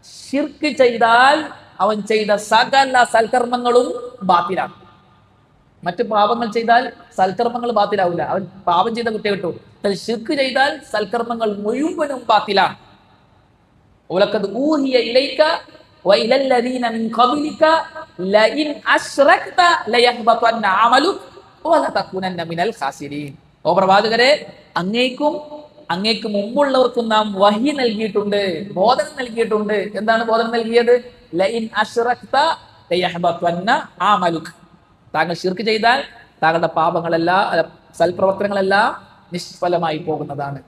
ശിർക്ക് ചെയ്താൽ അവൻ ചെയ്ത സകല സൽക്കർമ്മങ്ങളും ബാത്തിലാണ്. മറ്റു പാപങ്ങൾ ചെയ്താൽ സൽക്കർമ്മങ്ങൾ ബാത്തിലാവില്ല, അവൻ പാപം ചെയ്ത കുറ്റം കിട്ടും. ശിർക്ക് ചെയ്താൽ സൽക്കർമ്മങ്ങൾ മുഴുവനും ബാത്തിലാണ്. വലഖദ് ഊഹിയ ഇലൈക വഇല الذين من قبلك لئن أشركت ليحبطن عملك ولتكونن من الخاسرين. ഓ പ്രവാചകരെ, അങ്ങേക്ക് മുമ്പുള്ളവർക്കും നാം വഹി നൽകിയിട്ടുണ്ട്, ബോധനം നൽകിയിട്ടുണ്ട്. എന്താണ് ബോധനം നൽകിയത്? ലഇൻ അശ്റക്ത ലയഹ്ബത്വന്ന അമലുക്. താങ്കൾ ശിർക്ക് ചെയ്താൽ താങ്കളുടെ പാപങ്ങളെല്ലാം, സൽപ്രവർത്തനങ്ങളെല്ലാം നിഷ്ഫലമായി പോകുന്നതാണ്.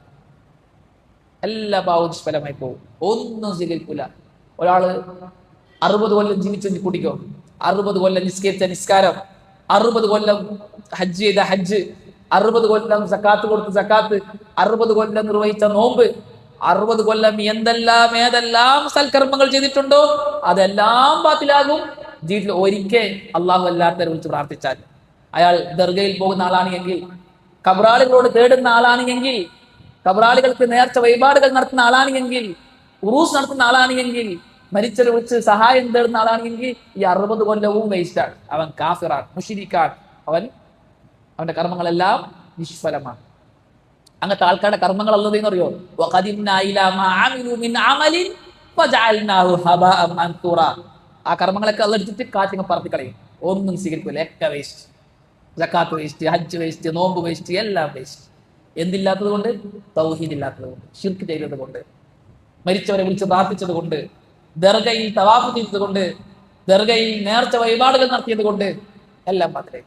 എല്ലാ പാവവും നിഷ്ഫലമായി പോകും, ഒന്നും സ്വീകരിക്കൂല. ഒരാള് 60 കൊല്ലം ജീവിച്ച കുട്ടിക്കോ, 60 കൊല്ലം നിസ്കരിച്ച നിസ്കാരം, 60 കൊല്ലം ഹജ്ജ് ചെയ്ത ഹജ്ജ്, 60 കൊല്ലം സക്കാത്ത് കൊടുത്ത സക്കാത്ത്, 60 കൊല്ലം നിർവഹിച്ച നോമ്പ്, 60 കൊല്ലം ഏതെല്ലാം സൽക്കർമ്മങ്ങൾ ചെയ്തിട്ടുണ്ടോ അതെല്ലാം ബാത്തിലാകും. ജീവിതത്തിൽ ഒരിക്കൽ അള്ളാഹു അല്ലാത്തവരെ വിളിച്ച് പ്രാർത്ഥിച്ചാൽ, അയാൾ ദർഗയിൽ പോകുന്ന ആളാണെങ്കിൽ, കബറാളികളോട് തേടുന്ന ആളാണെങ്കിൽ, കബറാളികൾക്ക് നേർച്ച വഴിപാടുകൾ നടത്തുന്ന ആളാണെങ്കിൽ, ഉറൂസ് നടത്തുന്ന ആളാണെങ്കിൽ, മരിച്ചവരെ വിളിച്ച് സഹായം തേടുന്ന ആളാണെങ്കിൽ, ഈ 60 കൊല്ലവും വേസ്റ്റാണ്. അവൻ കാഫിറാണ്, മുശ്രിക്കാണ്, അവന്റെ കർമ്മങ്ങളെല്ലാം നിഷ്ഫലമാണ്. അങ്ങനത്തെ ആൾക്കാരുടെ കർമ്മങ്ങൾ അല്ലാതെ അറിയോ? ആ കർമ്മങ്ങളൊക്കെ അള്ളെടുത്തിട്ട് കാറ്റിങ്ങ് പറത്തി കളയും, ഒന്നും സ്വീകരിക്കില്ല, ഒക്കെ വേസ്റ്റ്. സക്കാത്ത് വേസ്റ്റ്, ഹജ്ജ് വേസ്റ്റ്, നോമ്പ് വേസ്റ്റ്, എല്ലാം വേസ്റ്റ്. എന്തില്ലാത്തത് കൊണ്ട്? തൗഹീദ് ഇല്ലാത്തത് കൊണ്ട്, ശിർക്ക് ചെയ്തത് കൊണ്ട്, മരിച്ചവരെ വിളിച്ച് പ്രാർത്ഥിച്ചത് കൊണ്ട്, ദർഗയിൽ തവാഫ് ചെയ്തത് കൊണ്ട്, ദർഗയിൽ നേർച്ച വഴിപാടുകൾ നടത്തിയത് കൊണ്ട്, എല്ലാം മാത്രമേ